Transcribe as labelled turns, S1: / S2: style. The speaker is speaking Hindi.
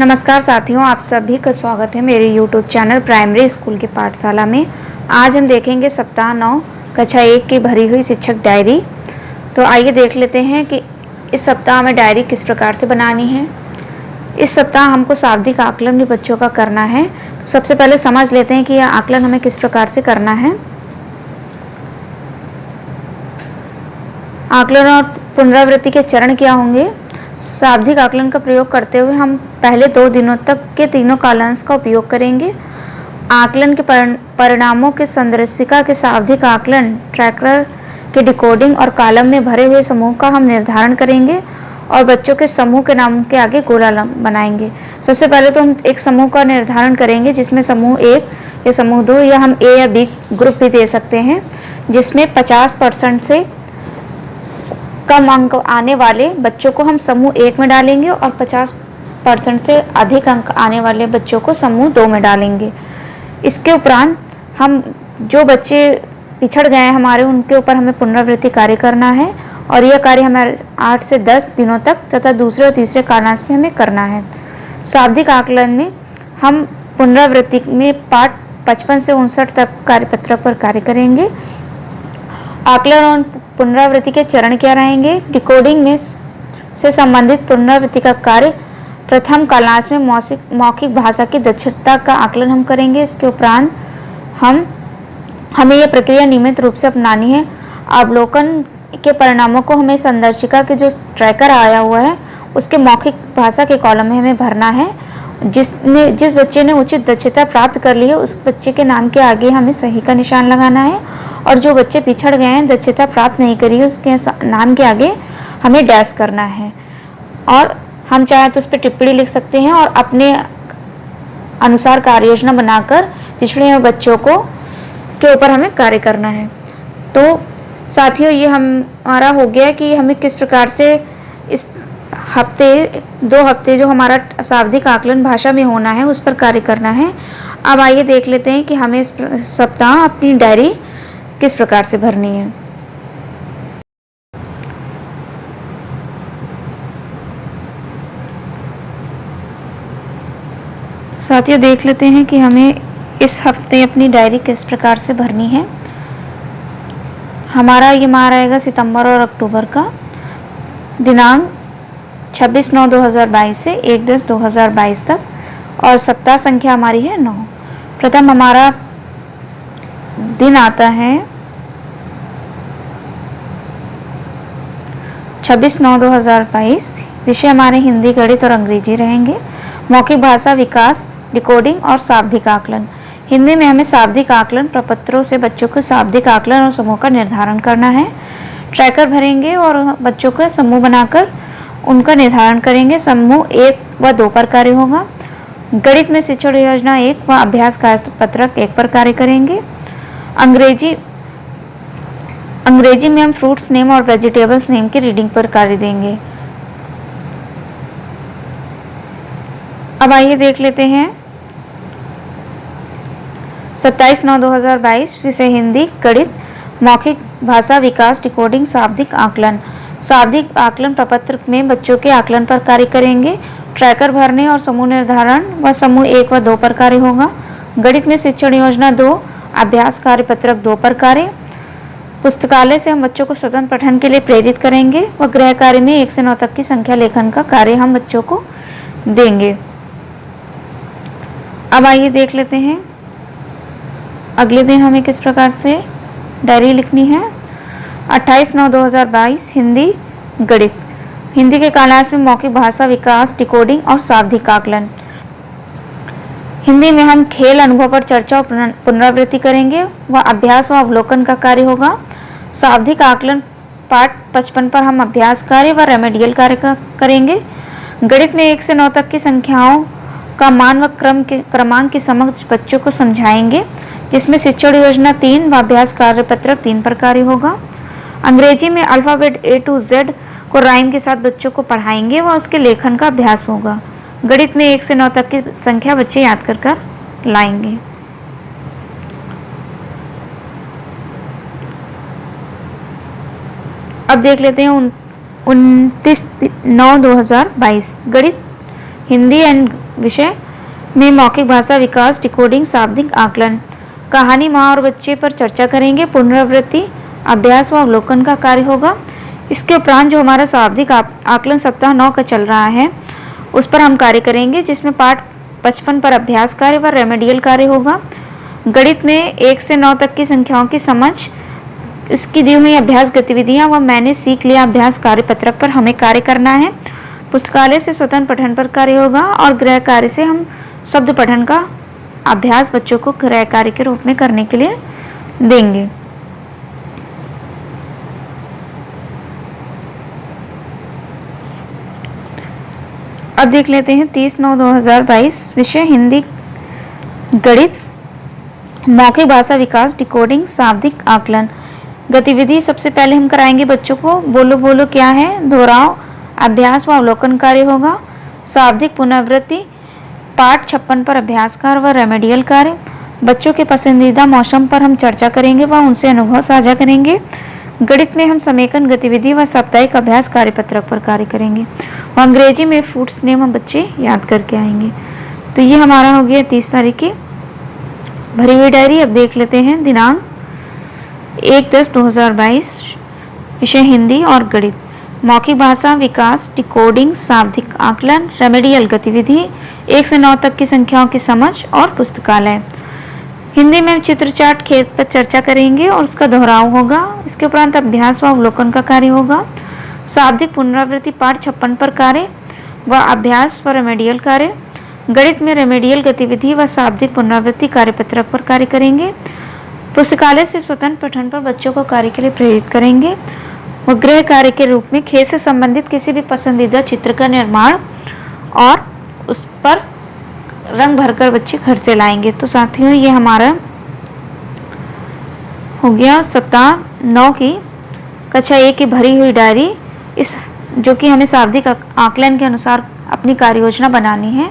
S1: नमस्कार साथियों, आप सभी का स्वागत है मेरे YouTube चैनल प्राइमरी स्कूल की पाठशाला में। आज हम देखेंगे सप्ताह 9 कक्षा 1 की भरी हुई शिक्षक डायरी। तो आइए देख लेते हैं कि इस सप्ताह में डायरी किस प्रकार से बनानी है। इस सप्ताह हमको शाब्दिक आकलन भी बच्चों का करना है। तो सबसे पहले समझ लेते हैं कि यह आकलन हमें किस प्रकार से करना है। आकलन और पुनरावृत्ति के चरण क्या होंगे। शाब्दिक आकलन का प्रयोग करते हुए हम पहले 2 दिनों तक के तीनों कालांश का उपयोग करेंगे। आकलन के परिणामों के संदर्शिका के शाब्दिक आकलन ट्रैकर के डिकोडिंग और कॉलम में भरे हुए समूह का हम निर्धारण करेंगे और बच्चों के समूह के नाम के आगे गोला बनाएंगे। सबसे पहले तो हम एक समूह का निर्धारण करेंगे जिसमें समूह 1 या समूह 2 या हम ए या बी ग्रुप भी दे सकते हैं, जिसमें 50% से कम अंक आने वाले बच्चों को हम समूह 1 में डालेंगे और 50% से अधिक अंक आने वाले बच्चों को समूह 2 में डालेंगे। इसके उपरांत हम जो बच्चे पिछड़ गए हैं हमारे, उनके ऊपर हमें पुनरावृत्ति कार्य करना है और यह कार्य हमारे 8 से 10 दिनों तक तथा दूसरे और तीसरे कालांश में हमें करना है। शाब्दिक आकलन में हम पुनरावृत्ति में पाठ 55 से 59 तक कार्यपत्रक पर कार्य करेंगे। आकलन और पुनरावृत्ति के चरण क्या रहेंगे। डिकोडिंग में से संबंधित पुनरावृत्ति का कार्य प्रथम कालांश में मौखिक भाषा की दक्षता का आकलन हम करेंगे। इसके उपरांत हमें यह प्रक्रिया नियमित रूप से अपनानी है। अवलोकन के परिणामों को हमें संदर्शिका के जो ट्रैकर आया हुआ है उसके मौखिक भाषा के कॉलम में हमें भरना है। जिस बच्चे ने उचित दक्षता प्राप्त कर ली है उस बच्चे के नाम के आगे हमें सही का निशान लगाना है और जो बच्चे पिछड़ गए हैं, दक्षता प्राप्त नहीं करी है, उसके नाम के आगे हमें डैश करना है। और हम चाहे तो उस पर टिप्पणी लिख सकते हैं और अपने अनुसार कार्य योजना बनाकर पिछड़े हुए बच्चों के ऊपर हमें कार्य करना है। तो साथियों, ये हमारा हो गया कि हमें किस प्रकार से इस 2 हफ्ते जो हमारा शाब्दिक आकलन भाषा में होना है उस पर कार्य करना है। अब आइए देख लेते हैं कि हमें इस सप्ताह अपनी डायरी किस प्रकार से भरनी है। साथियों, देख लेते हैं कि हमें इस हफ्ते अपनी डायरी किस प्रकार से भरनी है। हमारा ये माह रहेगा सितंबर और अक्टूबर का। दिनांक 26/9/2022 से 1/10/2022 तक और सप्ताह संख्या हमारी है 9। प्रथम हमारा दिन आता है 26/9/2022। विषय हमारे हिंदी, गणित और अंग्रेजी रहेंगे। मौखिक भाषा विकास, डिकोडिंग और शाब्दिक आकलन। हिंदी में हमें शाब्दिक आकलन प्रपत्रों से बच्चों को शाब्दिक आकलन और समूह का निर्धारण करना है। ट्रैकर भरेंगे और बच्चों का समूह बनाकर उनका निर्धारण करेंगे। समूह 1 व 2 पर कार्य होगा। गणित में शिक्षण योजना 1 व अभ्यास कार्यपत्रक 1 पर कार्य करेंगे। अंग्रेजी में हम फ्रूट्स नेम और वेजिटेबल्स नेम की रीडिंग पर कार्य देंगे। अब आइए देख लेते हैं 27/9/2022 विषय हिंदी, गणित, मौखिक भाषा विकास, डिकोडिंग, शाब्दिक आकलन। शाब्दिक आकलन प्रपत्र में बच्चों के आकलन पर कार्य करेंगे। ट्रैकर भरने और समूह निर्धारण व समूह 1 व 2 पर कार्य होगा। गणित में शिक्षण योजना 2, अभ्यास कार्यपत्रक 2 पर कार्य। पुस्तकालय से हम बच्चों को स्वतंत्र पठन के लिए प्रेरित करेंगे व गृह कार्य में 1 से 9 तक की संख्या लेखन का कार्य हम बच्चों को देंगे। अब आइए देख लेते हैं अगले दिन हमें किस प्रकार से डायरी लिखनी है। 28/9/2022 हिंदी, गणित। हिंदी के कालांश में मौखिक भाषा विकास, डिकोडिंग और शाब्दिक आकलन। हिंदी में हम खेल अनुभव पर चर्चा और पुनरावृत्ति करेंगे व अभ्यास व अवलोकन का कार्य होगा। शाब्दिक आकलन पाठ 55 पर हम अभ्यास कार्य व रेमेडियल कार्य करेंगे। गणित में 1 से 9 तक की संख्याओं का मान व क्रमांक के समक्ष बच्चों को समझाएंगे, जिसमें शिक्षण योजना 3 व अभ्यास कार्यपत्रक 3 पर कार्य होगा। अंग्रेजी में अल्फ़ाबेट A to Z को राइम के साथ बच्चों को पढ़ाएंगे व उसके लेखन का अभ्यास होगा। गणित में 1 से 9 तक की संख्या बच्चे याद कर लाएंगे। अब देख लेते हैं 29/9/2022 गणित, हिंदी एंड विषय में मौखिक भाषा विकास, डिकोडिंग, शाब्दिक आकलन, कहानी माँ और बच्चे पर चर्चा करेंगे। पुनरावृत्ति, अभ्यास व अवलोकन का कार्य होगा। इसके उपरांत जो हमारा शाब्दिक आकलन सप्ताह 9 का चल रहा है उस पर हम कार्य करेंगे, जिसमें पाठ 55 पर अभ्यास कार्य व रेमेडियल कार्य होगा। गणित में 1 से 9 तक की संख्याओं की समझ, इसकी दी हुई अभ्यास गतिविधियां व मैंने सीख लिया अभ्यास कार्य पत्रक पर हमें कार्य करना है। पुस्तकालय से स्वतंत्र पठन पर कार्य होगा और गृह कार्य से हम शब्द पठन का अभ्यास बच्चों को गृह कार्य के रूप में करने के लिए देंगे। अब देख लेते हैं 30/9/2022 विषय हिंदी, गणित, मौखिक भाषा विकास, डिकोडिंग, शाब्दिक आकलन। गतिविधि सबसे पहले हम कराएंगे बच्चों को बोलो बोलो क्या है, दोहराव, अभ्यास व अवलोकन कार्य होगा। शाब्दिक पुनरावृत्ति, पाठ 56 पर अभ्यास कार्य व रेमेडियल कार्य। बच्चों के पसंदीदा मौसम पर हम चर्चा करेंगे व उनसे अनुभव साझा करेंगे। गणित में हम समेकन गतिविधि व साप्ताहिक अभ्यास कार्यपत्रक पर कार्य करेंगे और अंग्रेजी में फूड्स नेम हम बच्चे याद करके आएंगे। तो ये हमारा हो गया 30 तारीख की भरी हुई डायरी। अब देख लेते हैं दिनांक 1/10/2022 विषय हिंदी और गणित, मौखिक भाषा विकास, डिकोडिंग, शाब्दिक आकलन, रेमेडियल गतिविधि, 1 से 9 तक की संख्याओं की समझ और पुस्तकालय। हिंदी में हम चित्र चार्ट खेत पर चर्चा करेंगे और उसका दोहराव होगा। इसके उपरांत अभ्यास व अवलोकन का कार्य होगा। शाब्दिक पुनरावृत्ति, पाठ 56 पर कार्य व अभ्यास व रेमेडियल कार्य। गणित में रेमेडियल गतिविधि व शाब्दिक पुनरावृत्ति कार्यपत्रक पर कार्य करेंगे। पुस्तकालय से स्वतंत्र पठन पर बच्चों को कार्य के लिए प्रेरित करेंगे व गृह कार्य के रूप में खेल से संबंधित किसी भी पसंदीदा चित्र का निर्माण और उस पर रंग भरकर बच्चे घर से लाएंगे। तो साथियों, ये हमारा हो गया सप्ताह 9 की कक्षा 1 की भरी हुई डायरी, इस जो कि हमें शाब्दिक आकलन के अनुसार अपनी कार्य योजना बनानी है।